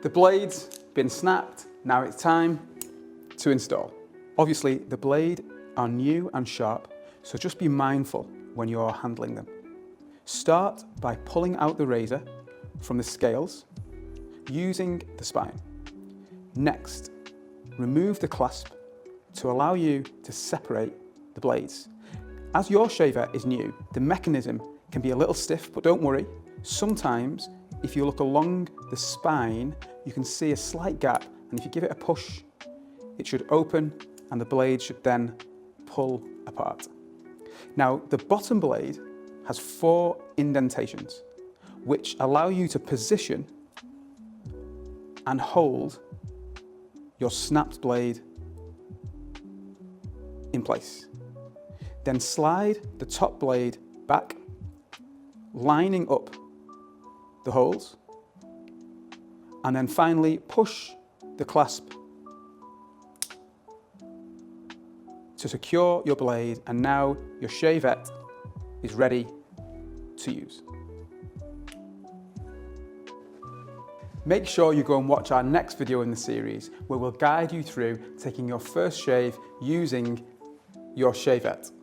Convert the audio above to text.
The blade's been snapped, now it's time to install. Obviously, the blade are new and sharp, so just be mindful when you're handling them. Start by pulling out the razor from the scales using the spine. Next, remove the clasp to allow you to separate the blades. As your Shavette is new, the mechanism can be a little stiff, but don't worry. Sometimes, if you look along the spine, you can see a slight gap, and if you give it a push, it should open and the blade should then pull apart. Now, the bottom blade has 4 indentations, which allow you to position and hold your snapped blade in place. Then slide the top blade back, lining up the holes, and then finally push the clasp to secure your blade, and now your Shavette is ready to use. Make sure you go and watch our next video in the series where we'll guide you through taking your first shave using your Shavette.